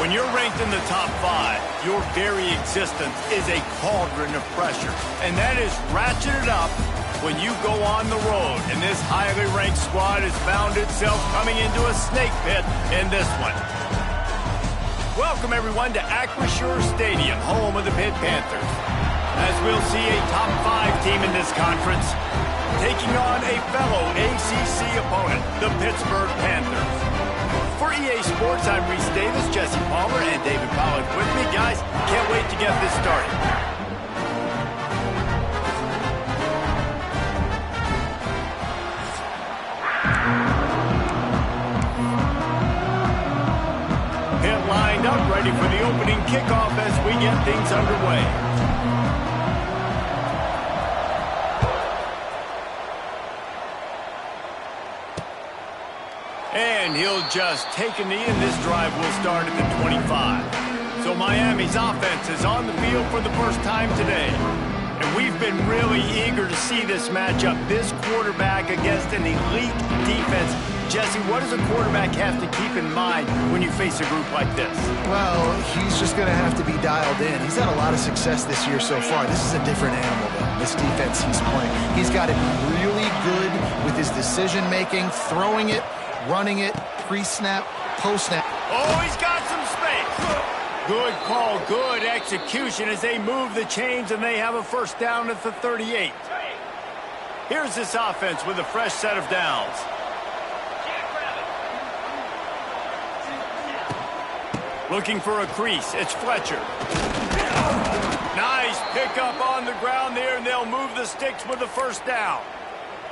When you're ranked in the top 5, your very existence is a cauldron of pressure. And that is ratcheted up when you go on the road. And this highly ranked squad has found itself coming into a snake pit in this one. Welcome, everyone, to Acrisure Stadium, home of the Pitt Panthers. As we'll see a top 5 team in this conference taking on a fellow ACC opponent, the Pittsburgh Panthers. For EA Sports, I'm Reese Davis, Jesse Palmer, and David Pollack with me. Guys, can't wait to get this started. Pitt lined up, ready for the opening kickoff as we get things underway. And he'll just take a knee, and this drive will start at the 25. So Miami's offense is on the field for the first time today. And we've been really eager to see this matchup, this quarterback against an elite defense. Jesse, what does a quarterback have to keep in mind when you face a group like this? Well, he's just going to have to be dialed in. He's had a lot of success this year so far. This is a different animal, though, this defense he's playing. He's got to be really good with his decision-making, throwing it, running it, pre-snap, post-snap. Oh, he's got some space. Good call, good execution as they move the chains, and they have a first down at the 38. Here's this offense with a fresh set of downs. Looking for a crease. It's Fletcher. Nice pickup on the ground there, and they'll move the sticks with the first down.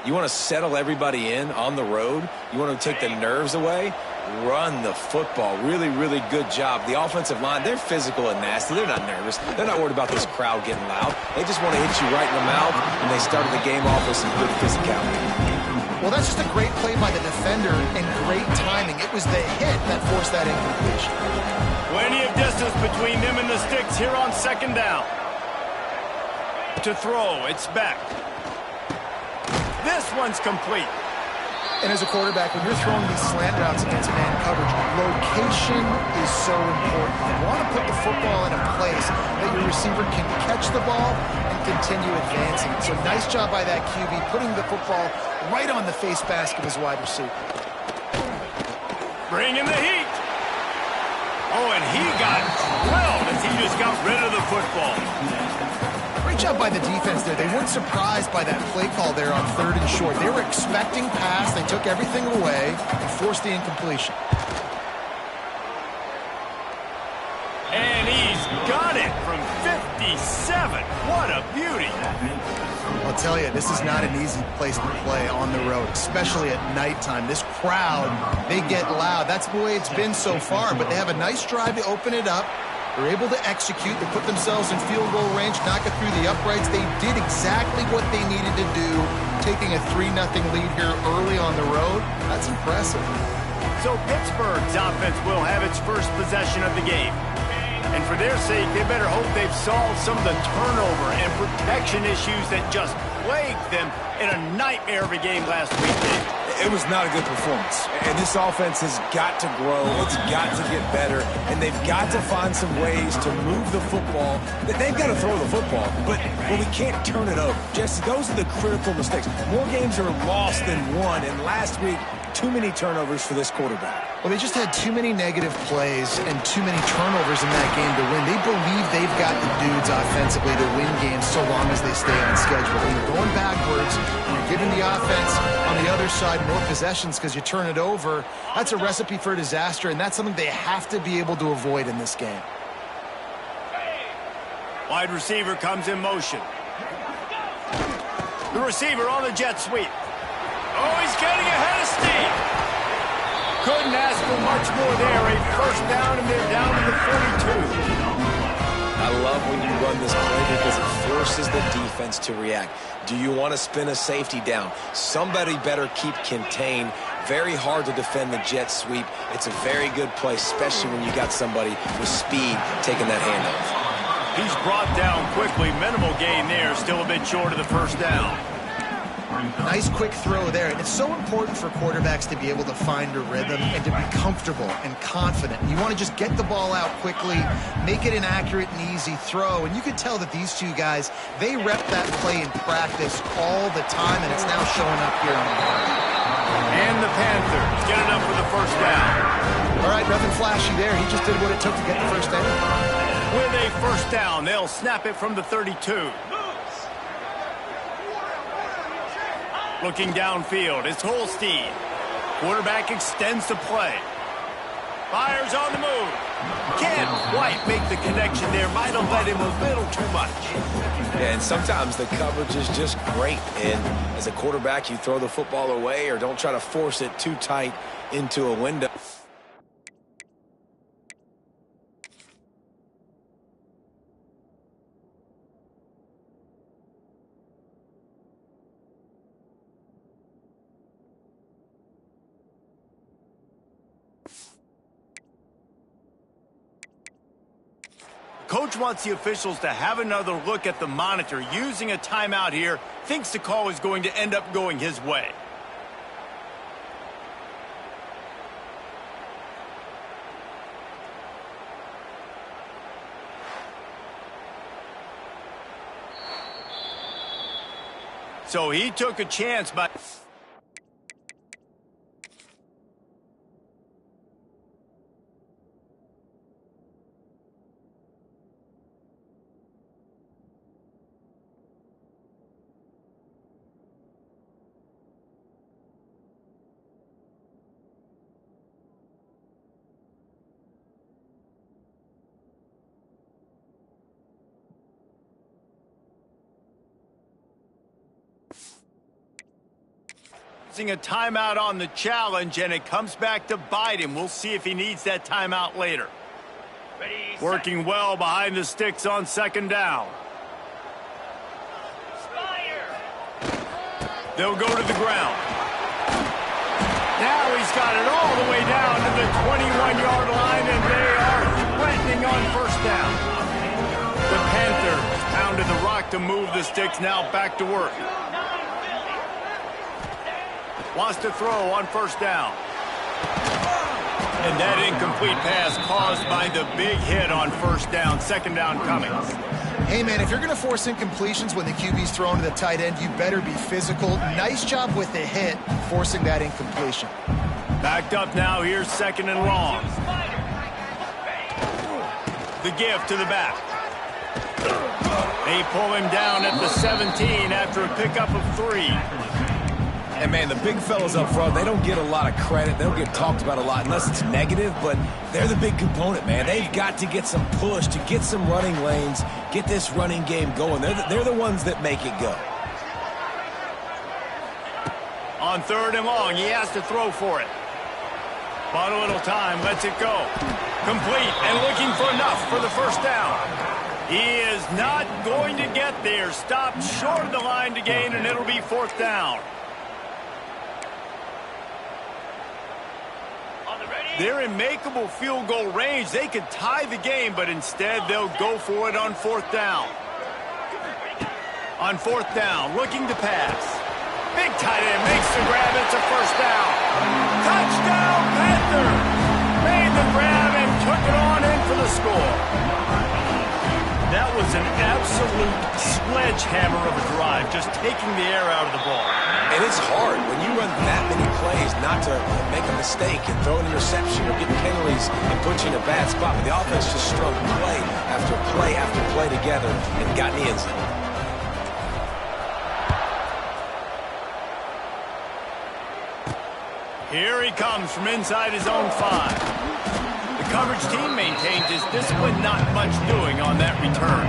You want to settle everybody in on the road? You want to take the nerves away? Run the football. Really, really good job. The offensive line, they're physical and nasty. They're not nervous. They're not worried about this crowd getting loud. They just want to hit you right in the mouth, and they started the game off with some good physicality. Well, that's just a great play by the defender and great timing. It was the hit that forced that incompletion. Plenty of distance between them and the sticks here on second down. To throw, it's Beck. This one's complete. And as a quarterback, when you're throwing these slant routes against man coverage, location is so important. You want to put the football in a place that your receiver can catch the ball and continue advancing. So nice job by that QB, putting the football right on the face mask of his wide receiver. Bring in the heat. Oh, and he got drilled as he just got rid of the football. Great job by the defense there. They weren't surprised by that play call there on 3rd and short. They were expecting pass. They took everything away and forced the incompletion. And he's got it from 57. What a beauty. I'll tell you, this is not an easy place to play on the road, especially at nighttime. This crowd, they get loud. That's the way it's been so far, but they have a nice drive to open it up. They're able to execute. They put themselves in field goal range, knock it through the uprights. They did exactly what they needed to do, taking a 3-0 lead here early on the road. That's impressive. So Pittsburgh's offense will have its first possession of the game. And for their sake, they better hope they've solved some of the turnover and protection issues that just plagued them in a nightmare of a game last week. It was not a good performance. And this offense has got to grow. It's got to get better. And they've got to find some ways to move the football. They've got to throw the football, but we can't turn it over. Jesse, those are the critical mistakes. More games are lost than won. And last week, too many turnovers for this quarterback. Well, they just had too many negative plays and too many turnovers in that game to win. They believe they've got the dudes offensively to win games so long as they stay on schedule. When you're going backwards and you're giving the offense on the other side more possessions because you turn it over, that's a recipe for disaster, and that's something they have to be able to avoid in this game. Wide receiver comes in motion. The receiver on the jet sweep. Oh, he's getting ahead of steam. Couldn't ask for much more there. A first down, and they're down to the 42. I love when you run this play because it forces the defense to react. Do you want to spin a safety down? Somebody better keep contained. Very hard to defend the jet sweep. It's a very good play, especially when you got somebody with speed taking that handoff. He's brought down quickly. Minimal gain there. Still a bit short of the first down. Nice quick throw there. And it's so important for quarterbacks to be able to find a rhythm and to be comfortable and confident. You want to just get the ball out quickly, make it an accurate and easy throw. And you can tell that these two guys, they rep that play in practice all the time, and it's now showing up here on the field. And the Panthers get it up for the first down. All right, nothing flashy there. He just did what it took to get the first down. With a first down, they'll snap it from the 32. Looking downfield, it's Holstein. Quarterback extends the play. Fires on the move. Can't quite make the connection there. Might have let him a little too much. Yeah, and sometimes the coverage is just great. And as a quarterback, you throw the football away or don't try to force it too tight into a window. Coach wants the officials to have another look at the monitor. Using a timeout here, thinks the call is going to end up going his way. So he took a chance by... using a timeout on the challenge, and it comes back to bite him. We'll see if he needs that timeout later. Working well behind the sticks on second down. They'll go to the ground. Now he's got it all the way down to the 21-yard line, and they are threatening on first down. The Panthers pounded the rock to move the sticks, now back to work. Wants to throw on first down. And that incomplete pass caused by the big hit on first down. Second down coming. Hey, man, if you're going to force incompletions when the QB's thrown to the tight end, you better be physical. Nice job with the hit, forcing that incompletion. Backed up now. Here's second and long. The give to the back. They pull him down at the 17 after a pickup of 3. And, man, the big fellas up front, they don't get a lot of credit. They don't get talked about a lot unless it's negative, but they're the big component, man. They've got to get some push, to get some running lanes, get this running game going. They're the ones that make it go. On third and long, he has to throw for it. But a little time, lets it go. Complete and looking for enough for the first down. He is not going to get there. Stopped short of the line to gain, and it'll be fourth down. They're in makeable field goal range. They could tie the game, but instead they'll go for it on fourth down. On fourth down, looking to pass. Big tight end makes the grab. It's a first down. Touchdown, Panthers! Made the grab and took it on in for the score. That was an absolute sledgehammer of a drive, just taking the air out of the ball. And it's hard when you run that many plays not to make a mistake and throw an interception or get penalties and put you in a bad spot. But the offense just strung play after play after play together and got in the end zone. Here he comes from inside his own 5. The coverage team maintains his discipline, not much doing on that return.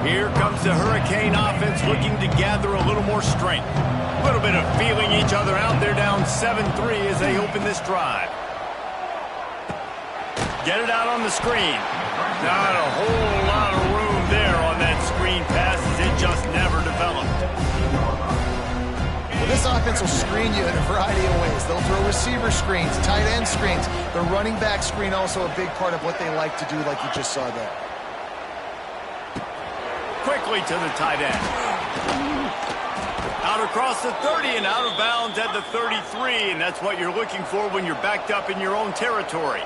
Here comes the Hurricane offense looking to gather a little more strength. A little bit of feeling each other out. They're down 7-3 as they open this drive. Get it out on the screen. Not a whole lot of room there on that screen pass as it just never developed. Well, this offense will screen you in a variety of ways. They'll throw receiver screens, tight end screens. The running back screen also a big part of what they like to do, like you just saw there. Quickly to the tight end. Out across the 30 and out of bounds at the 33, and that's what you're looking for when you're backed up in your own territory.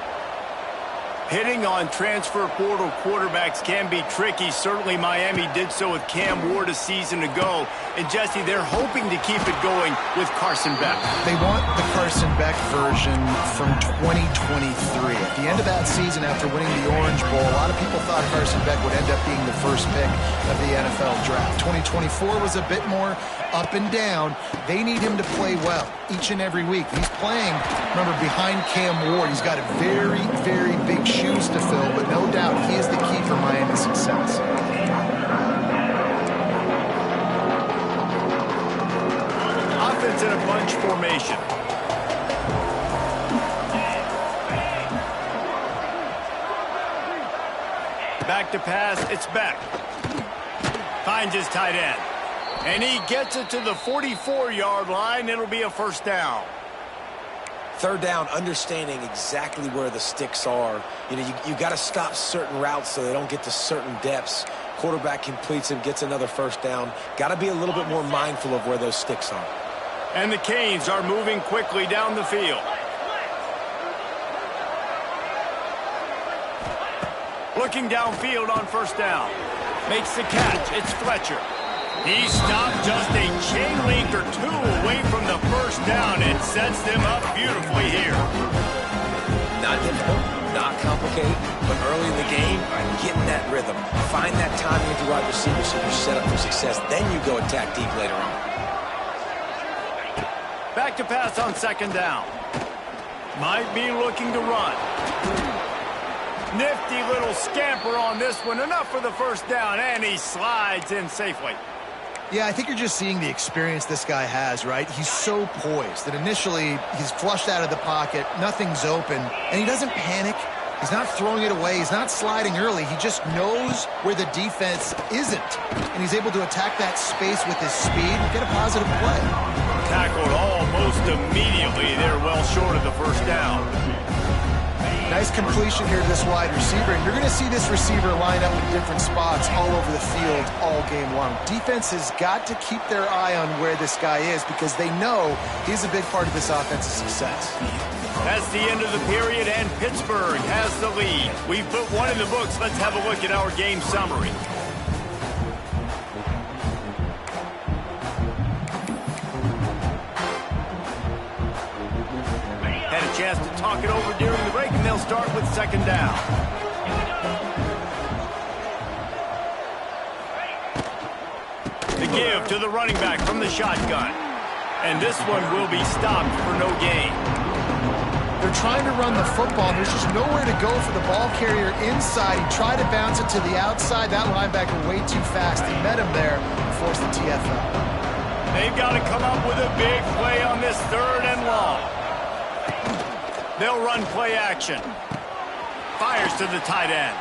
Hitting on transfer portal quarterbacks can be tricky. Certainly Miami did so with Cam Ward a season ago. And Jesse, they're hoping to keep it going with Carson Beck. They want the Carson Beck version from 2023. At the end of that season, after winning the Orange Bowl, a lot of people thought Carson Beck would end up being the first pick of the NFL draft. 2024 was a bit more up and down. They need him to play well each and every week. He's playing, remember, behind Cam Ward. He's got a very, very big shoes to fill, but no doubt he is the key for Miami's success. Offense in a bunch formation. Back to pass, it's Beck. Finds his tight end. And he gets it to the 44-yard line. It'll be a first down. Third down, understanding exactly where the sticks are. You know, you got to stop certain routes so they don't get to certain depths. Quarterback completes him, gets another first down. Got to be a little bit more mindful of where those sticks are. And the Canes are moving quickly down the field. Looking downfield on first down. Makes the catch. It's Fletcher. He stopped just a chain link or two away from the first down and sets them up beautifully here. Not difficult, not complicated, but early in the game, getting that rhythm. Find that timing at the wide receiver so you're set up for success. Then you go attack deep later on. Back to pass on second down. Might be looking to run. Nifty little scamper on this one. Enough for the first down, and he slides in safely. Yeah, I think you're just seeing the experience this guy has, right? He's so poised that initially he's flushed out of the pocket, nothing's open, and he doesn't panic. He's not throwing it away. He's not sliding early. He just knows where the defense isn't, and he's able to attack that space with his speed and get a positive play. Tackled almost immediately. They're well short of the first down. Nice completion here to this wide receiver. And you're going to see this receiver line up in different spots all over the field all game long. Defense has got to keep their eye on where this guy is because they know he's a big part of this offense's success. That's the end of the period, and Pittsburgh has the lead. We've put one in the books. Let's have a look at our game summary. Had a chance to talk it over during the break, and they'll start with second down. The give to the running back from the shotgun. And this one will be stopped for no gain. They're trying to run the football, and there's just nowhere to go for the ball carrier inside. He tried to bounce it to the outside. That linebacker way too fast. He met him there and forced the TFL. They've got to come up with a big play on this third and long. They'll run play action. Fires to the tight end.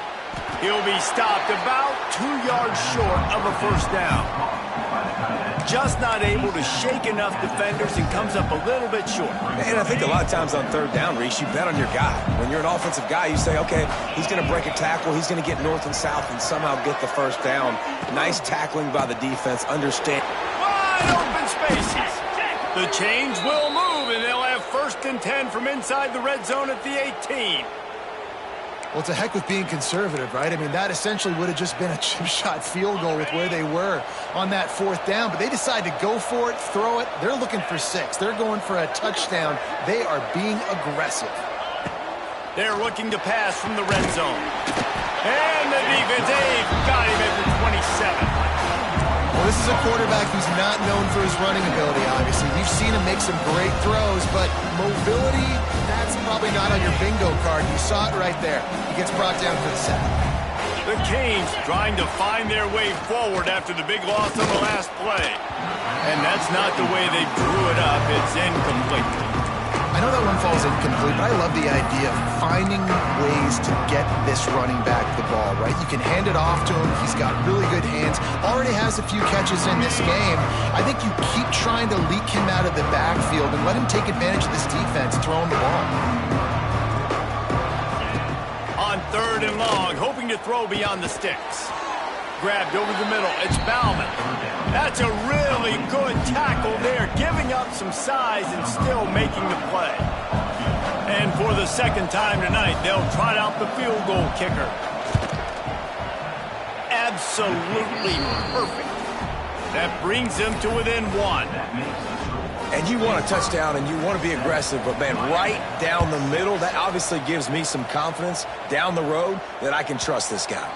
He'll be stopped about 2 yards short of a first down. Just not able to shake enough defenders and comes up a little bit short. And I think a lot of times on third down, Reese, you bet on your guy. When you're an offensive guy, you say, okay, he's going to break a tackle, he's going to get north and south and somehow get the first down. Nice tackling by the defense. Understand. Wide open spaces. The chains will move, and they'll have first and 10 from inside the red zone at the 18. Well, it's a heck with being conservative, right? I mean, that essentially would have just been a chip shot field goal with where they were on that fourth down. But they decide to go for it, throw it. They're looking for 6. They're going for a touchdown. They are being aggressive. They're looking to pass from the red zone. And the defense, they've got him at the 27. Well, this is a quarterback who's not known for his running ability, obviously. You've seen him make some great throws, but mobility, that's probably not on your bingo card. You saw it right there. He gets brought down for the sack. The Canes trying to find their way forward after the big loss on the last play. And that's not the way they drew it up. It's incomplete. I know that one falls incomplete, but I love the idea of finding ways to get this running back the ball, right? You can hand it off to him. He's got really good hands. Already has a few catches in this game. I think you keep trying to leak him out of the backfield and let him take advantage of this defense throwing the ball. On third and long, hoping to throw beyond the sticks. grabbed over the middle. It's Bauman. That's a really good tackle there, giving up some size and still making the play. And for the second time tonight, they'll trot out the field goal kicker. Absolutely perfect. That brings them to within 1. And you want a touchdown and you want to be aggressive, but, man, right down the middle, that obviously gives me some confidence down the road that I can trust this guy.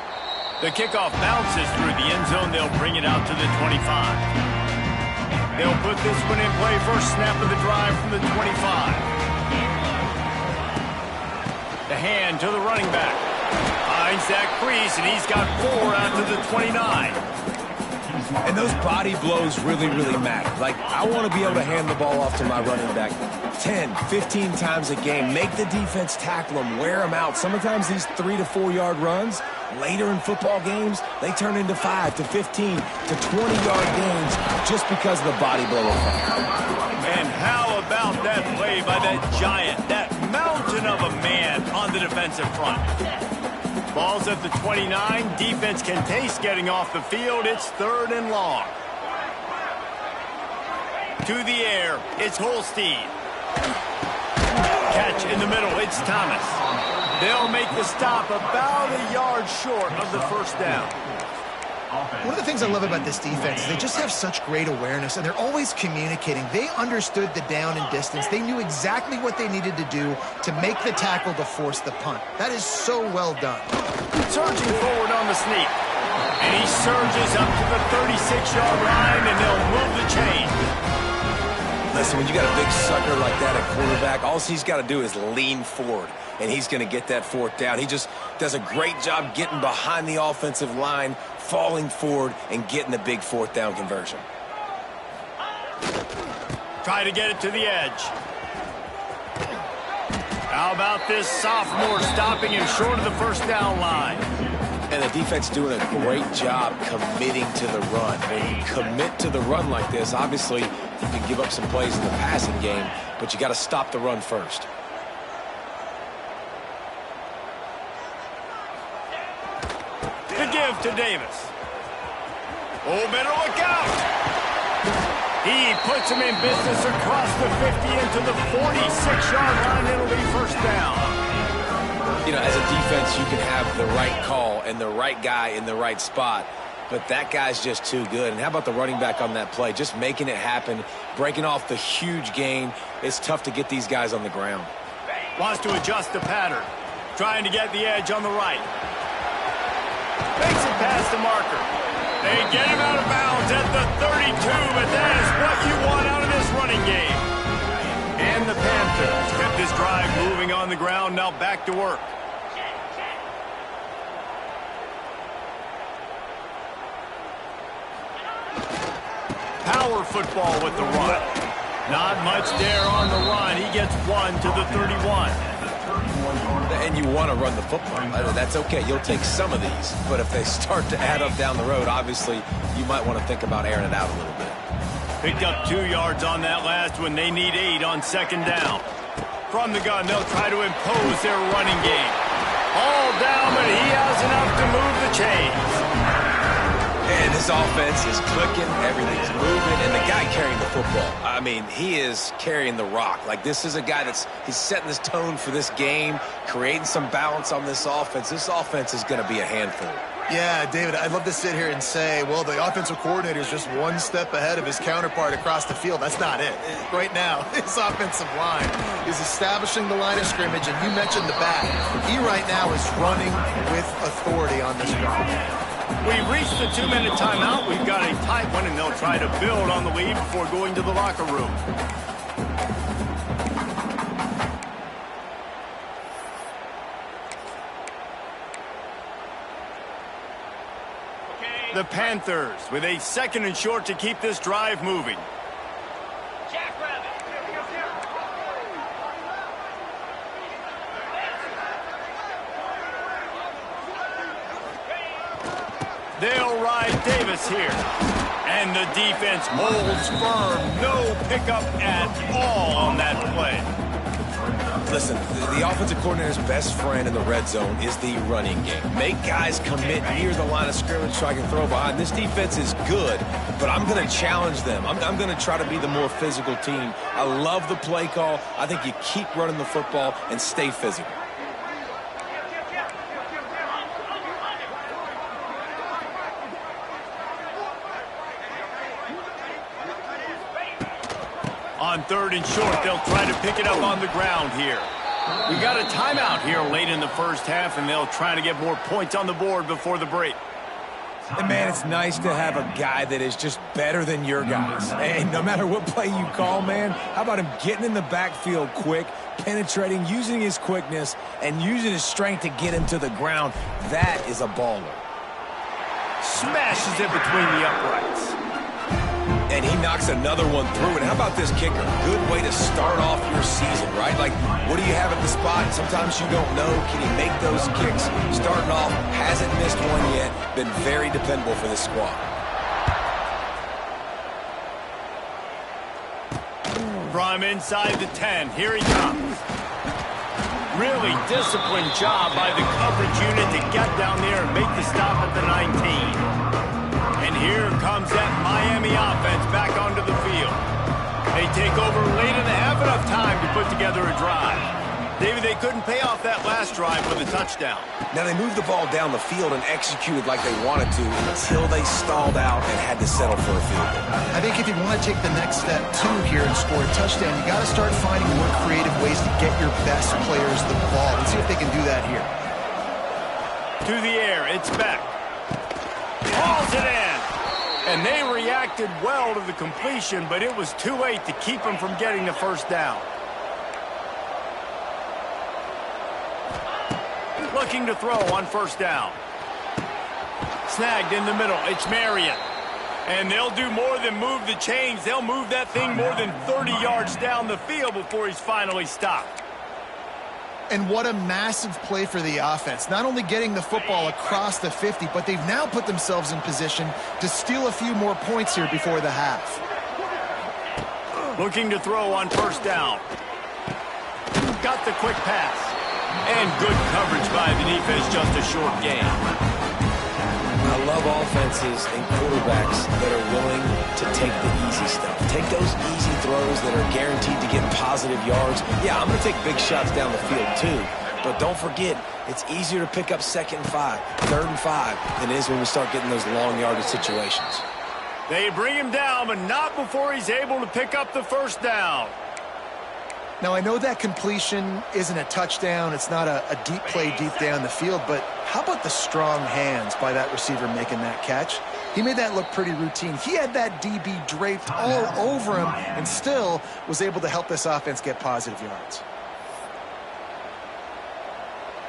The kickoff bounces through the end zone. They'll bring it out to the 25. They'll put this one in play. First snap of the drive from the 25. The hand to the running back. Finds that crease, and he's got 4 out to the 29. And those body blows really, really matter. Like, I want to be able to hand the ball off to my running back 10, 15 times a game. Make the defense tackle him, wear him out. Sometimes these 3 to 4 yard runs, later in football games, they turn into 5 to 15 to 20-yard gains just because of the body blow effect. And how about that play by that giant, that mountain of a man on the defensive front? Ball's at the 29. Defense can taste getting off the field. It's 3rd and long. To the air, it's Holstein. Catch in the middle, it's Thomas. They'll make the stop about a yard short of the first down. One of the things I love about this defense is they just have such great awareness, and they're always communicating. They understood the down and distance. They knew exactly what they needed to do to make the tackle to force the punt. That is so well done. Surging forward on the sneak. And he surges up to the 36-yard line, and they'll move the chain. Listen, when you got a big sucker like that at quarterback, all he's got to do is lean forward, and he's going to get that 4th down. He just does a great job getting behind the offensive line, falling forward, and getting the big 4th down conversion. Try to get it to the edge. How about this sophomore stopping him short of the first down line? And the defense doing a great job committing to the run. When you commit to the run like this, obviously you can give up some plays in the passing game, but you got to stop the run first. The give to Davis. Oh, better look out. He puts him in business across the 50 into the 46-yard line. It'll be first down. You know, as a defense, you can have the right call and the right guy in the right spot, but that guy's just too good. And how about the running back on that play? Just making it happen, breaking off the huge gain. It's tough to get these guys on the ground. Wants to adjust the pattern. Trying to get the edge on the right. Makes it past the marker. They get him out of bounds at the 32, but that is what you want out of this running game. And the Panthers kept this drive moving on the ground, now back to work. Power football with the run. Not much there on the run. He gets 1 to the 31. And you want to run the football. That's okay. You'll take some of these. But if they start to add up down the road, obviously you might want to think about airing it out a little bit. Picked up 2 yards on that last one. They need 8 on second down. From the gun, they'll try to impose their running game. All down, but he has enough to move the chains. And this offense is clicking, everything's moving, and the guy carrying the football, I mean, he is carrying the rock. Like, this is a guy he's setting this tone for this game, creating some balance on this offense. This offense is going to be a handful. Yeah, David, I'd love to sit here and say, well, the offensive coordinator is just one step ahead of his counterpart across the field. That's not it. Right now, his offensive line is establishing the line of scrimmage, and you mentioned the back. He right now is running with authority on this drive. We've reached the 2-minute timeout. We've got a tight one, and they'll try to build on the lead before going to the locker room. The Panthers with a 2nd and short to keep this drive moving. They'll ride Davis here. And the defense holds firm. No pickup at all on that play. Listen, the offensive coordinator's best friend in the red zone is the running game. Make guys commit near the line of scrimmage so I can throw behind. This defense is good, but I'm going to challenge them. I'm going to try to be the more physical team. I love the play call. I think you keep running the football and stay physical. On 3rd and short, they'll try to pick it up on the ground here. We got a timeout here late in the first half, and they'll try to get more points on the board before the break. And, man, it's nice to have a guy that is just better than your guys. And no matter what play you call, man, how about him getting in the backfield quick, penetrating, using his quickness, and using his strength to get him to the ground? That is a baller. Smashes it between the uprights. And he knocks another one through. And how about this kicker? Good way to start off your season, right? Like, what do you have at the spot? Sometimes you don't know. Can he make those kicks? Starting off, hasn't missed one yet. Been very dependable for this squad. From inside the 10, here he comes. Really disciplined job by the coverage unit to get down there and make the stop at the 19. And here comes that Miami offense back onto the field. They take over late in the half, enough time to put together a drive. David, they couldn't pay off that last drive with a touchdown. Now, they moved the ball down the field and executed like they wanted to until they stalled out and had to settle for a field goal. I think if you want to take the next step, too, here and score a touchdown, you got to start finding more creative ways to get your best players the ball. Let's see if they can do that here. To the air, it's Beck. Hauls it in. And they reacted well to the completion, but it was too late to keep them from getting the first down. Looking to throw on first down. Snagged in the middle. It's Marion. And they'll do more than move the chains. They'll move that thing more than 30 yards down the field before he's finally stopped. And what a massive play for the offense. Not only getting the football across the 50, but they've now put themselves in position to steal a few more points here before the half. Looking to throw on first down. Got the quick pass. And good coverage by the defense, just a short gain. I love offenses and quarterbacks that are willing to take the easy stuff. Take those easy throws that are guaranteed to get positive yards. Yeah, I'm going to take big shots down the field too. But don't forget, it's easier to pick up 2nd and 5, 3rd and 5 than it is when we start getting those long yardage situations. They bring him down, but not before he's able to pick up the first down. Now, I know that completion isn't a touchdown. It's not a deep play deep down the field, but how about the strong hands by that receiver making that catch? He made that look pretty routine. He had that DB draped all over him and still was able to help this offense get positive yards.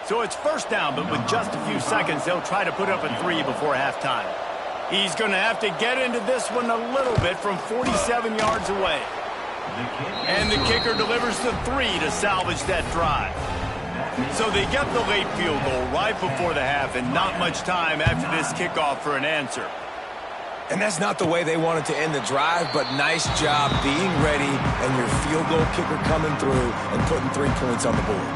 So it's first down, but with just a few seconds, they'll try to put up a 3 before halftime. He's going to have to get into this one a little bit from 47 yards away. And the kicker delivers the 3 to salvage that drive. So they get the late field goal right before the half and not much time after this kickoff for an answer. And that's not the way they wanted to end the drive, but nice job being ready and your field goal kicker coming through and putting 3 points on the board.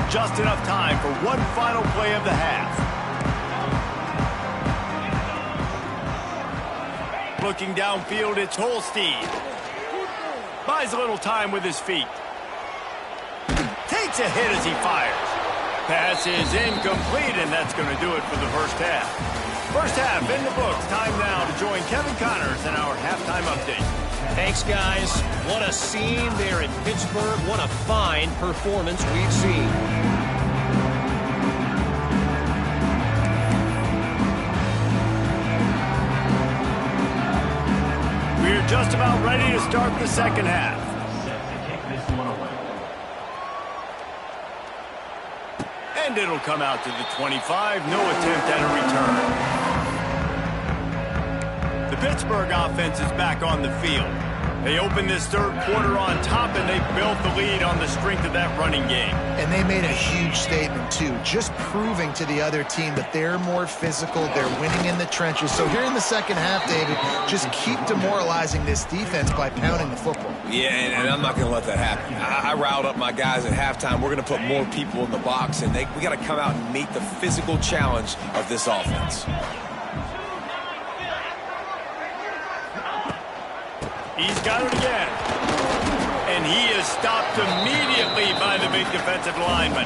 Just enough time for one final play of the half. Looking downfield, it's Holstein. Buys a little time with his feet. Takes a hit as he fires. Pass is incomplete, and that's going to do it for the first half. First half in the books. Time now to join Kevin Connors in our halftime update. Thanks, guys. What a scene there in Pittsburgh. What a fine performance we've seen. We're just about ready to start the second half. And it'll come out to the 25. No attempt at a return. The Pittsburgh offense is back on the field. They opened this third quarter on top, and they built the lead on the strength of that running game. And they made a huge statement, too, just proving to the other team that they're more physical, they're winning in the trenches. So here in the second half, David, just keep demoralizing this defense by pounding the football. Yeah, and I'm not going to let that happen. I riled up my guys at halftime. We're going to put more people in the box, and we got to come out and meet the physical challenge of this offense. He's got it again. And he is stopped immediately by the big defensive lineman.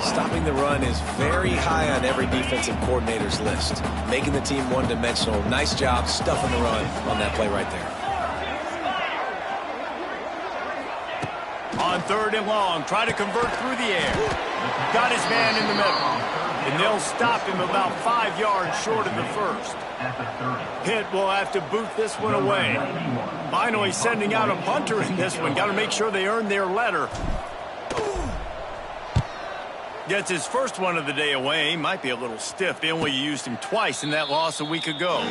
Stopping the run is very high on every defensive coordinator's list. Making the team one-dimensional. Nice job stuffing the run on that play right there. On 3rd and long, try to convert through the air. Got his man in the middle. And they'll stop him about 5 yards short of the first. Pitt will have to boot this one away. Finally sending out a punter in this one. Got to make sure they earn their letter. Gets his first one of the day away. Might be a little stiff. They only used him twice in that loss a week ago.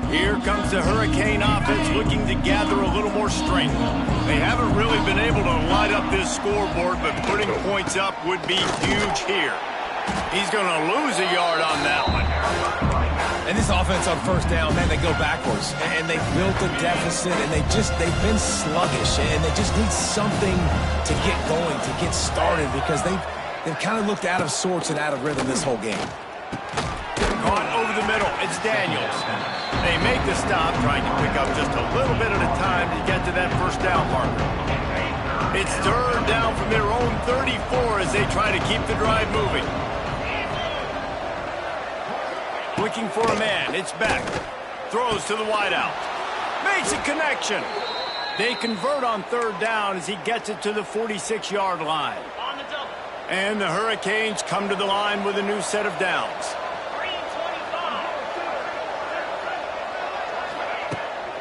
Here comes the Hurricane offense looking to gather a little more strength. They haven't really been able to light up this scoreboard, but putting points up would be huge here. He's going to lose a yard on that one. And this offense on 1st down, man, they go backwards. And they've built a deficit, and they've been sluggish, and they just need something to get going, to get started, because they've kind of looked out of sorts and out of rhythm this whole game. Caught over the middle. It's Daniels. They make the stop, trying to pick up just a little bit at a time to get to that 1st down marker. It's 3rd down from their own 34 as they try to keep the drive moving. Looking for a man. It's Beck. Throws to the wideout. Makes a connection. They convert on 3rd down as he gets it to the 46-yard line. And the Hurricanes come to the line with a new set of downs.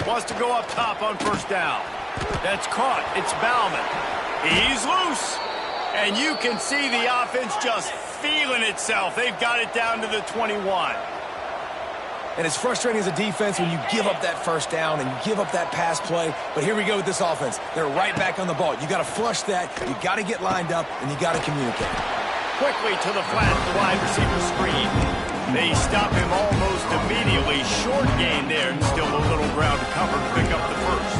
Wants to go up top on 1st down. That's caught. It's Bauman. He's loose. And you can see the offense just feeling itself. They've got it down to the 21. And it's frustrating as a defense when you give up that 1st down and you give up that pass play. But here we go with this offense. They're right back on the ball. You got to flush that. You got to get lined up, and you got to communicate. Quickly to the flat, the wide receiver screen. They stop him almost immediately. Short gain there, and still a little ground to cover to pick up the first.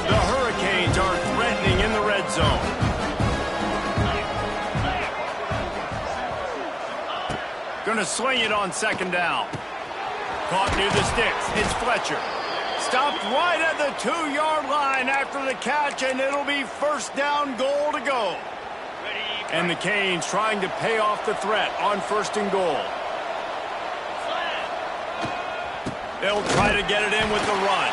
The Hurricanes are threatening in the red zone. Gonna sling it on 2nd down. Caught near the sticks. It's Fletcher. Stopped right at the 2-yard line after the catch, and it'll be 1st down, goal to go. And the Canes trying to pay off the threat on 1st and goal. They'll try to get it in with the run.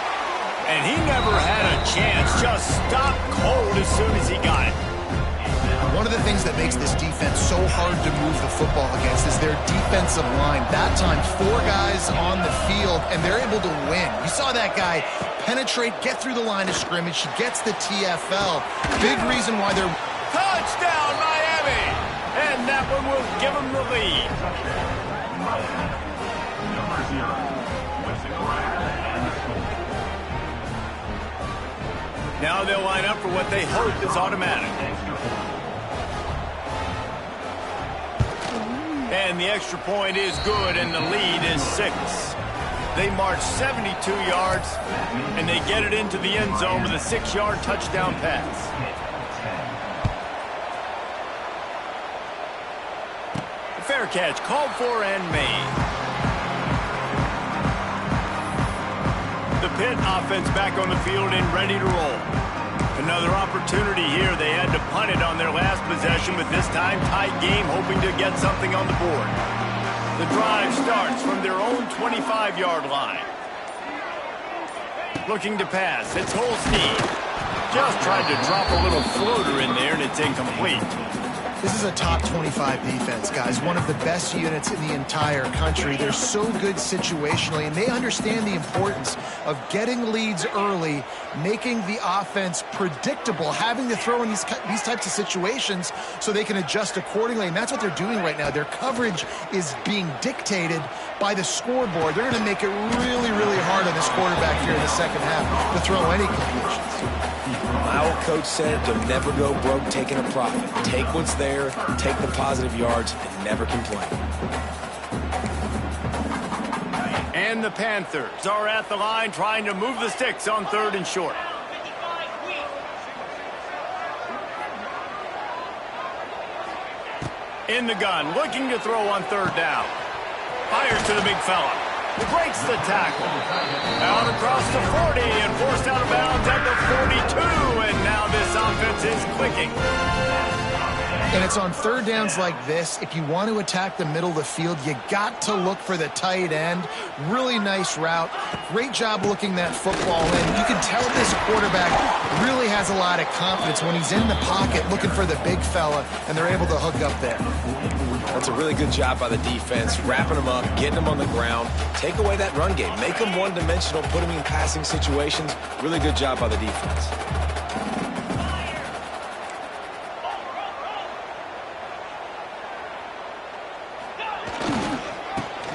And he never had a chance. Just stopped cold as soon as he got it. One of the things that makes this defense so hard to move the football against is their defensive line. That time, 4 guys on the field, and they're able to win. You saw that guy penetrate, get through the line of scrimmage. He gets the TFL. Big reason why they're... Touchdown, Miami! And that one will give them the lead. Now they'll line up for what they hope is automatic. And the extra point is good, and the lead is 6. They march 72 yards, and they get it into the end zone with a 6-yard touchdown pass. Fair catch called for and made. The Pitt offense back on the field and ready to roll. Another opportunity here. They had to punt it on their last possession, but this time tight game, hoping to get something on the board. The drive starts from their own 25-yard line. Looking to pass. It's Holstein. Just tried to drop a little floater in there, and it's incomplete. This is a top 25 defense, guys. One of the best units in the entire country. They're so good situationally, and they understand the importance of getting leads early, making the offense predictable, having to throw in these types of situations so they can adjust accordingly, and that's what they're doing right now. Their coverage is being dictated by the scoreboard. They're going to make it really, really hard on this quarterback here in the second half to throw any completions. My old coach said, "Don't never go broke taking a profit. Take what's there, take the positive yards, and never complain." And the Panthers are at the line trying to move the sticks on 3rd and short. In the gun, looking to throw on 3rd down. Fires to the big fella. Breaks the tackle. Out across the 40 and forced out of bounds at the 42. And now this offense is clicking. And it's on 3rd downs like this. If you want to attack the middle of the field, you got to look for the tight end. Really nice route. Great job looking that football in. You can tell this quarterback really has a lot of confidence when he's in the pocket looking for the big fella, and they're able to hook up there. That's a really good job by the defense, wrapping them up, getting them on the ground. Take away that run game. Make them one-dimensional, put them in passing situations. Really good job by the defense.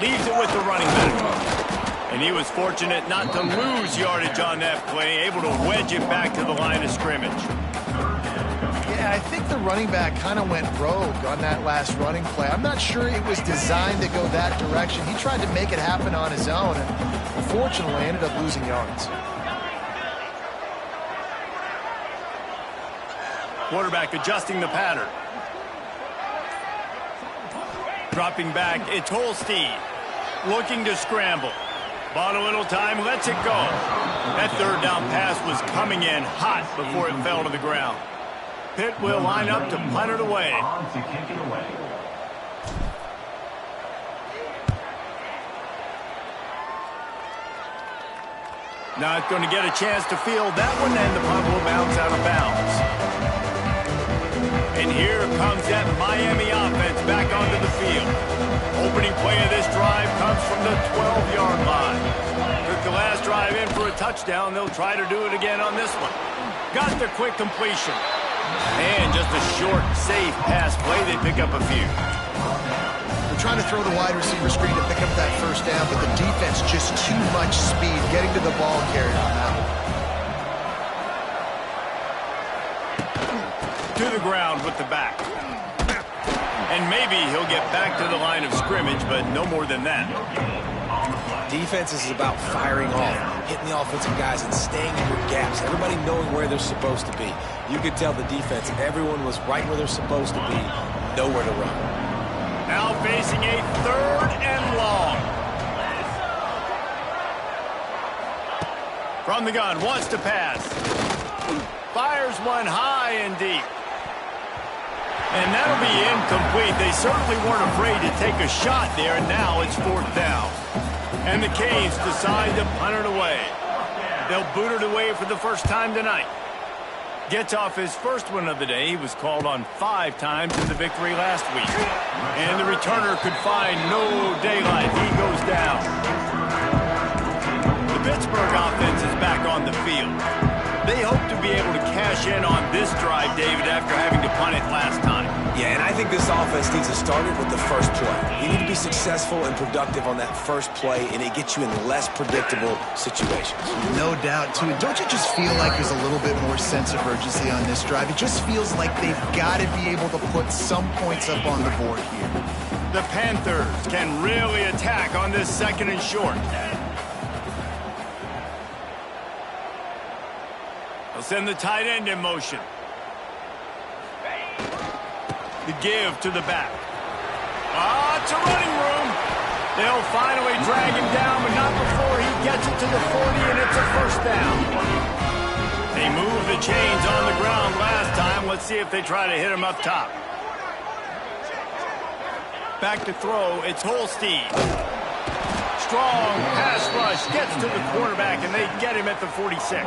Leaves it with the running back. And he was fortunate not to lose yardage on that play, able to wedge it back to the line of scrimmage. Yeah, I think the running back kind of went rogue on that last running play. I'm not sure it was designed to go that direction. He tried to make it happen on his own, and unfortunately ended up losing yards. Quarterback adjusting the pattern. Dropping back, it's Holstein. Looking to scramble. Bought a little time, lets it go. That 3rd down pass was coming in hot before it fell to the ground. Pitt will line up to punt it away. Not going to get a chance to field that one, and the punt will bounce out of bounds. And here comes that Miami offense back onto the field. Opening play of this drive comes from the 12-yard line. Took the last drive in for a touchdown. They'll try to do it again on this one. Got the quick completion. And just a short, safe pass play. They pick up a few. They're trying to throw the wide receiver screen to pick up that 1st down, but the defense just too much speed getting to the ball carrier on that one. To the ground with the back. And maybe he'll get back to the line of scrimmage, but no more than that. Defense is about firing off, hitting the offensive guys and staying in your gaps. Everybody knowing where they're supposed to be. You could tell the defense, everyone was right where they're supposed to be, nowhere to run. Now facing a 3rd and long. From the gun, wants to pass. Fires one high and deep. And that'll be incomplete. They certainly weren't afraid to take a shot there, and now it's 4th down. And the Canes decide to punt it away. They'll boot it away for the first time tonight. Gets off his first one of the day. He was called on 5 times in the victory last week. And the returner could find no daylight. He goes down. The Pittsburgh offense is back on the field. They hope to be able to cash in on this drive, David, after having to punt it last time. Yeah, and I think this offense needs to start it with the first play. You need to be successful and productive on that first play, and it gets you in less predictable situations. No doubt, too. Don't you just feel like there's a little bit more sense of urgency on this drive? It just feels like they've got to be able to put some points up on the board here. The Panthers can really attack on this 2nd and short. They'll send the tight end in motion. The give to the back. It's a running room. They'll finally drag him down, but not before he gets it to the 40, and it's a 1st down. They moved the chains on the ground last time. Let's see if they try to hit him up top. Back to throw. It's Holstein. Strong pass rush gets to the quarterback, and they get him at the 46.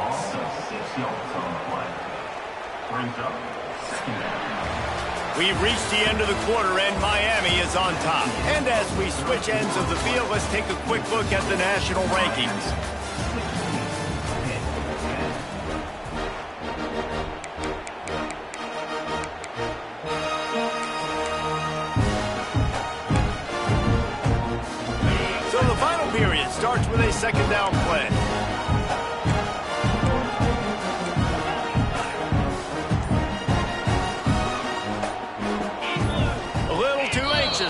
We've reached the end of the quarter, and Miami is on top. And as we switch ends of the field, let's take a quick look at the national rankings. So the final period starts with a second down play.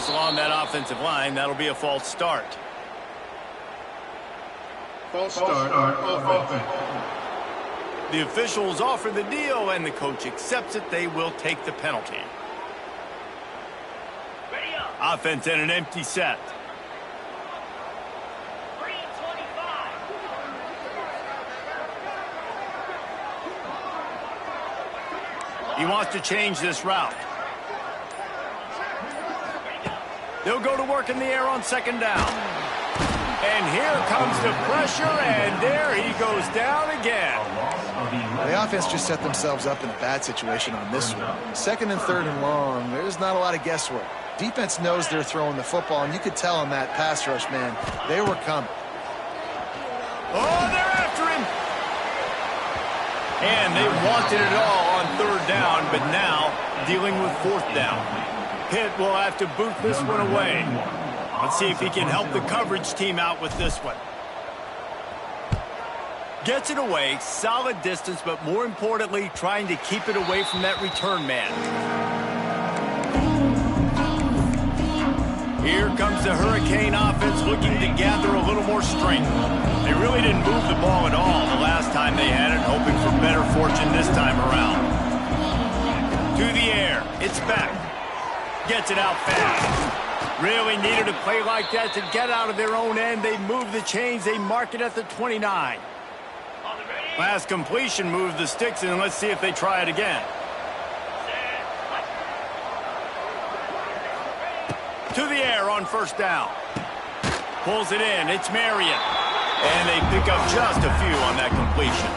Along that offensive line, that'll be a false start. False start on offense. The officials offer the deal, and the coach accepts it. They will take the penalty. Offense in an empty set. He wants to change this route. They'll go to work in the air on second down. And here comes the pressure, and there he goes down again. The offense just set themselves up in a bad situation on this one. Second and third and long, there's not a lot of guesswork. Defense knows they're throwing the football, and you could tell on that pass rush, man, they were coming. Oh, they're after him. And they wanted it all on third down, but now dealing with fourth down. Pitt will have to boot this one away. Let's see if he can help the coverage team out with this one. Gets it away, solid distance, but more importantly, trying to keep it away from that return man. Here comes the Hurricane offense looking to gather a little more strength. They really didn't move the ball at all the last time they had it, hoping for better fortune this time around. To the air, it's back. Gets it out fast. Really needed a play like that to get out of their own end. They move the chains. They mark it at the 29. Last completion moves the sticks in. Let's see if they try it again. To the air on first down. Pulls it in. It's Marion. And they pick up just a few on that completion.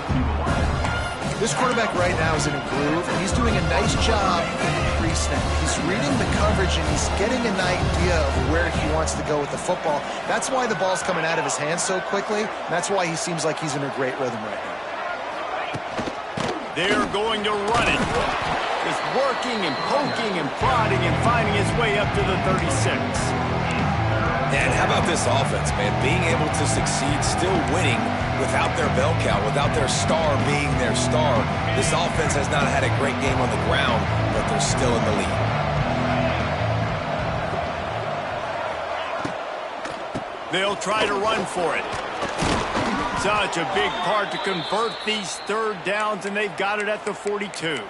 This quarterback right now is in a groove, and he's doing a nice job in pre-snap. He's reading the coverage, and he's getting an idea of where he wants to go with the football. That's why the ball's coming out of his hands so quickly. And that's why he seems like he's in a great rhythm right now. They're going to run it. Just working and poking and prodding and finding his way up to the 36. And how about this offense, man? Being able to succeed, still winning without their bell cow, without their star being their star. This offense has not had a great game on the ground, but they're still in the lead. They'll try to run for it. Such a big part to convert these third downs, and they've got it at the 42.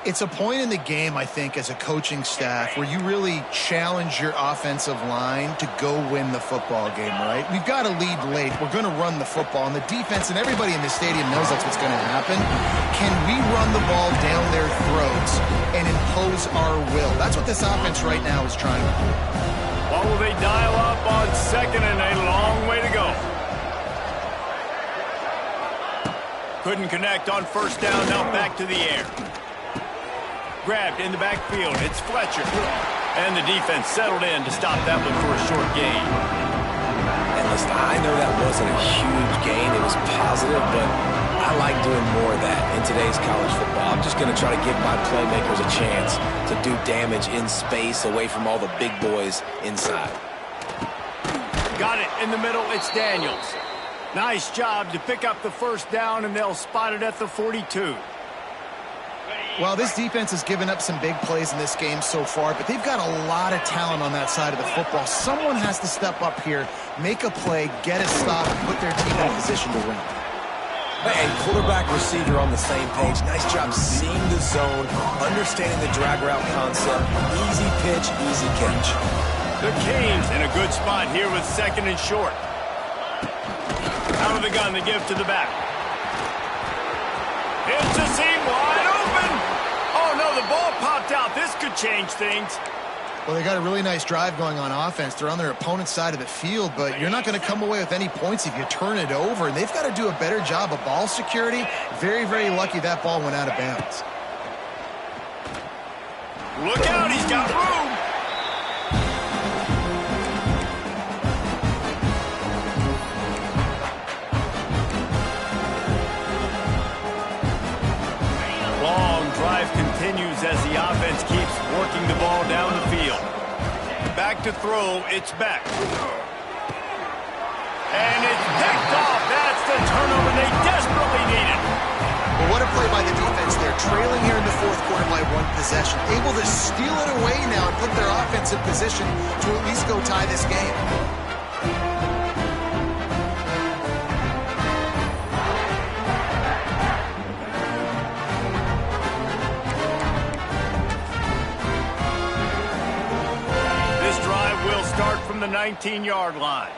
It's a point in the game, I think, as a coaching staff where you really challenge your offensive line to go win the football game, right? We've got to lead late. We're going to run the football, and the defense and everybody in the stadium knows that's what's going to happen. Can we run the ball down their throats and impose our will? That's what this offense right now is trying to do. What will they dial up on second, and a long way to go? Couldn't connect on first down. Now back to the air. Grabbed in the backfield. It's Fletcher. And the defense settled in to stop that one for a short gain. And listen, I know that wasn't a huge gain. It was positive, but I like doing more of that in today's college football. I'm just going to try to give my playmakers a chance to do damage in space away from all the big boys inside. Got it in the middle. It's Daniels. Nice job to pick up the first down, and they'll spot it at the 42. Well, this defense has given up some big plays in this game so far, but they've got a lot of talent on that side of the football. Someone has to step up here, make a play, get a stop, and put their team in a position to win. And quarterback, receiver on the same page. Nice job seeing the zone, understanding the drag route concept. Easy pitch, easy catch. The Canes in a good spot here with second and short. Out of the gun, they give to the back. It's a seam wide open. Oh, no, the ball popped out. This could change things. Well, they got a really nice drive going on offense. They're on their opponent's side of the field, but you're not going to come away with any points if you turn it over. And they've got to do a better job of ball security. Very, very lucky that ball went out of bounds. Look out, he's got room. Long drive continues as the offense keeps working the ball down the field. Back to throw, it's Beck. And it's picked off. That's the turnover they desperately needed. Well, what a play by the defense there. Trailing here in the fourth quarter by 1 possession. Able to steal it away now and put their offense in position to at least go tie this game. This drive will start from the 19-yard line.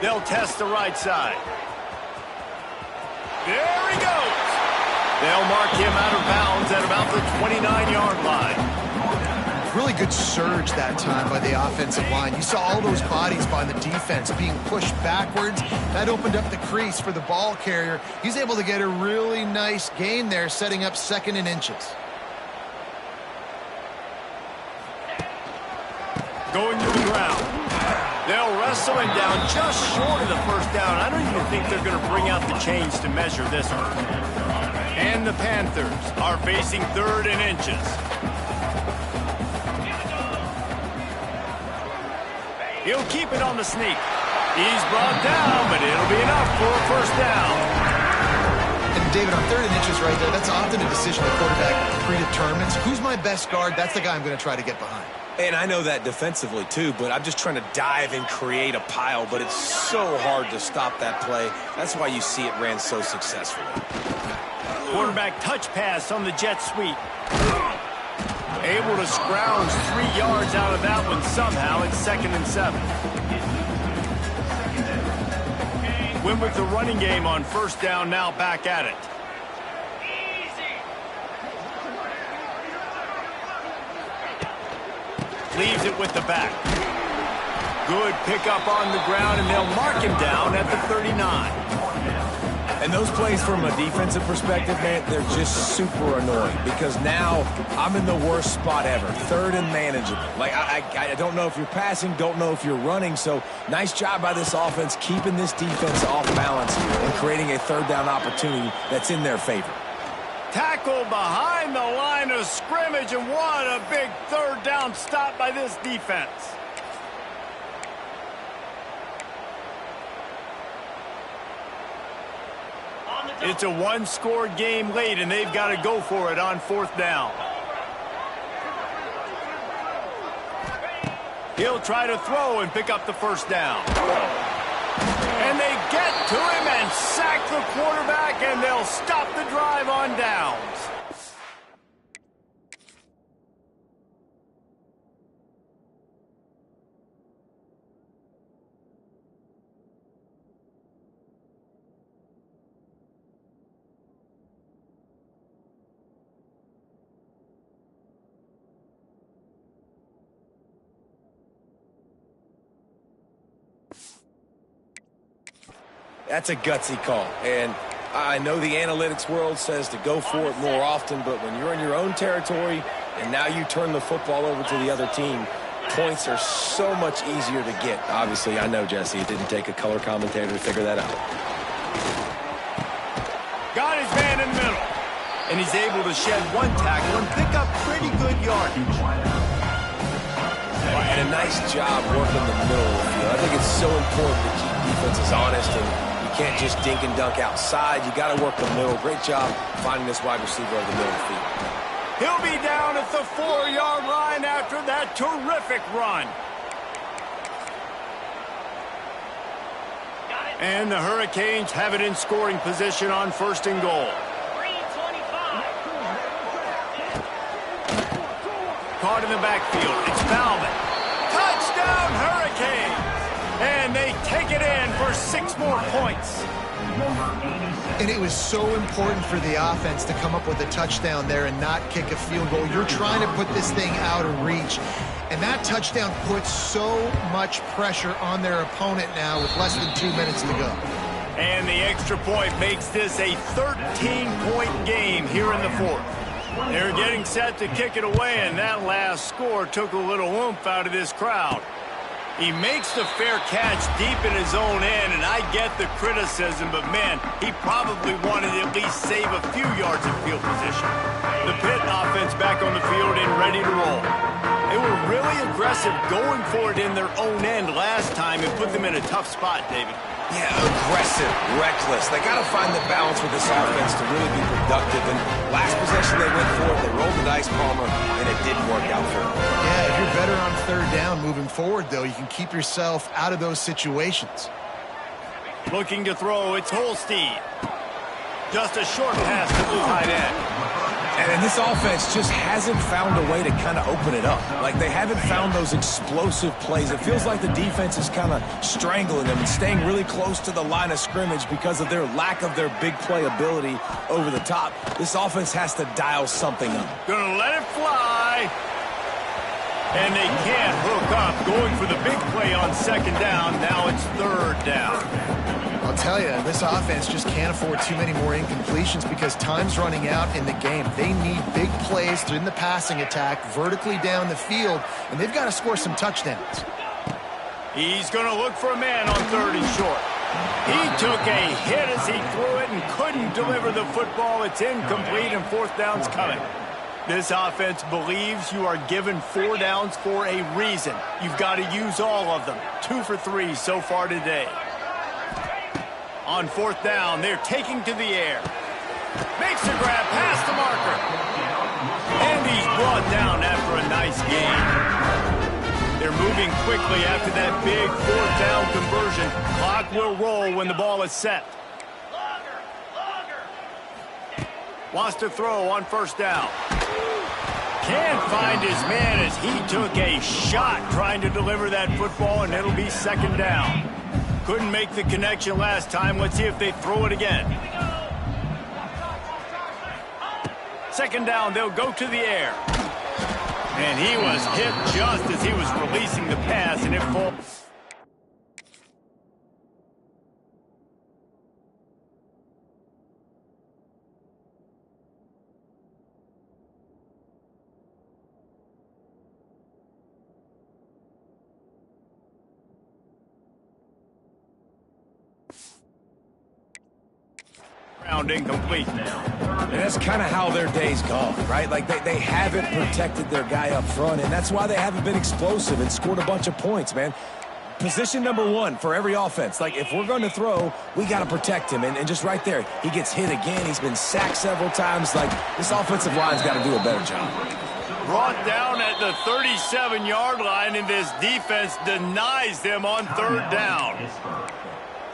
They'll test the right side. There he goes. They'll mark him out of bounds at about the 29-yard line. Really good surge that time by the offensive line. You saw all those bodies by the defense being pushed backwards. That opened up the crease for the ball carrier. He's able to get a really nice gain there, setting up 2nd and inches. Going to the ground. They'll wrestle him down just short of the first down. I don't even think they're going to bring out the chains to measure this one. And the Panthers are facing 3rd and inches. He'll keep it on the sneak. He's brought down, but it'll be enough for a first down. And David, on 3rd and inches right there, that's often a decision the quarterback predetermines. Who's my best guard? That's the guy I'm going to try to get behind. And I know that defensively, too, but I'm just trying to dive and create a pile, but it's so hard to stop that play. That's why you see it ran so successfully. Quarterback touch pass on the jet sweep. Able to scrounge 3 yards out of that one somehow. It's 2nd and 7. Went with the running game on first down, now back at it. Leaves it with the back. Good pickup on the ground, and they'll mark him down at the 39. And those plays from a defensive perspective, man, they're just super annoying because now I'm in the worst spot ever. 3rd and manageable. Like, I don't know if you're passing, don't know if you're running. So nice job by this offense keeping this defense off balance and creating a 3rd down opportunity that's in their favor. Tackle behind the line of scrimmage, and what a big 3rd down stop by this defense. It's a 1-score game late, and they've got to go for it on 4th down. He'll try to throw and pick up the first down. And they get to him and sack the quarterback, and they'll stop the drive on downs. That's a gutsy call, and I know the analytics world says to go for it more often, but when you're in your own territory and now you turn the football over to the other team, points are so much easier to get. Obviously, I know, Jesse, it didn't take a color commentator to figure that out. Got his man in the middle, and he's able to shed 1 tackle and pick up pretty good yardage. And a nice job working the middle of the field. I think it's so important to keep defenses honest, and you can't just dink and dunk outside. You got to work the middle. Great job finding this wide receiver over the middle of the field. He'll be down at the 4-yard line after that terrific run. And the Hurricanes have it in scoring position on 1st and goal. Caught in the backfield. It's Bauman. Touchdown, Hurricanes! And they take it in for 6 more points. And it was so important for the offense to come up with a touchdown there and not kick a field goal. You're trying to put this thing out of reach. And that touchdown puts so much pressure on their opponent now with less than 2 minutes to go. And the extra point makes this a 13-point game here in the fourth. They're getting set to kick it away, and that last score took a little oomph out of this crowd. He makes the fair catch deep in his own end, and I get the criticism, but man, he probably wanted to at least save a few yards of field position. The Pitt offense back on the field and ready to roll. They were really aggressive going for it in their own end last time and put them in a tough spot, David. Yeah, aggressive, reckless. They got to find the balance with this offense to really be productive. And last possession they went for it, they rolled the dice, Palmer, and it didn't work out for them. Yeah, if you're better on third down moving forward, though, you can keep yourself out of those situations. Looking to throw, it's Holstein. Just a short pass to the tight end. And this offense just hasn't found a way to kind of open it up. Like, they haven't found those explosive plays. It feels like the defense is kind of strangling them and staying really close to the line of scrimmage because of their lack of their big play ability over the top. This offense has to dial something up. Gonna let it fly. And they can't hook up. Going for the big play on second down. Now it's third down. I'll tell you, this offense just can't afford too many more incompletions because time's running out in the game. They need big plays in the passing attack, vertically down the field, and they've got to score some touchdowns. He's going to look for a man on third and short. He took a hit as he threw it and couldn't deliver the football. It's incomplete, and fourth down's coming. This offense believes you are given 4 downs for a reason. You've got to use all of them. 2 for 3 so far today. On fourth down, they're taking to the air. Makes a grab past the marker. And he's brought down after a nice gain. They're moving quickly after that big fourth down conversion. Clock will roll when the ball is set. Wants to throw on first down. Can't find his man as he took a shot trying to deliver that football, and it'll be second down. Couldn't make the connection last time. Let's see if they throw it again. Second down, they'll go to the air. And he was hit just as he was releasing the pass, and it falls. Incomplete now. And that's kind of how their day's gone, right? Like, they haven't protected their guy up front, and that's why they haven't been explosive and scored a bunch of points, man. Position number 1 for every offense. Like, if we're going to throw, we got to protect him. And just right there, he gets hit again. He's been sacked several times. Like, this offensive line's got to do a better job. Brought down at the 37-yard line, and this defense denies them on third down.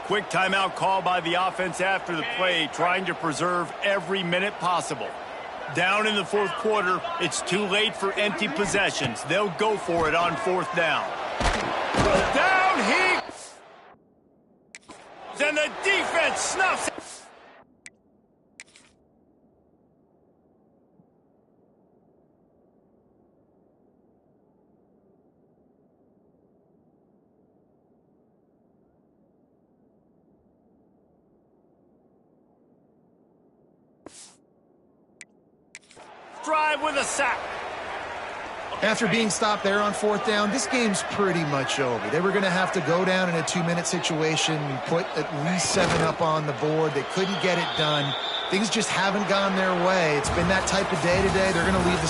Quick timeout call by the offense after the play, trying to preserve every minute possible. Down in the fourth quarter, it's too late for empty possessions. They'll go for it on fourth down. Down he... And the defense snuffs it. Drive with a sack. After being stopped there on fourth down, this game's pretty much over. They were going to have to go down in a 2-minute situation and put at least 7 up on the board. They couldn't get it done. Things just haven't gone their way. It's been that type of day today. They're going to leave the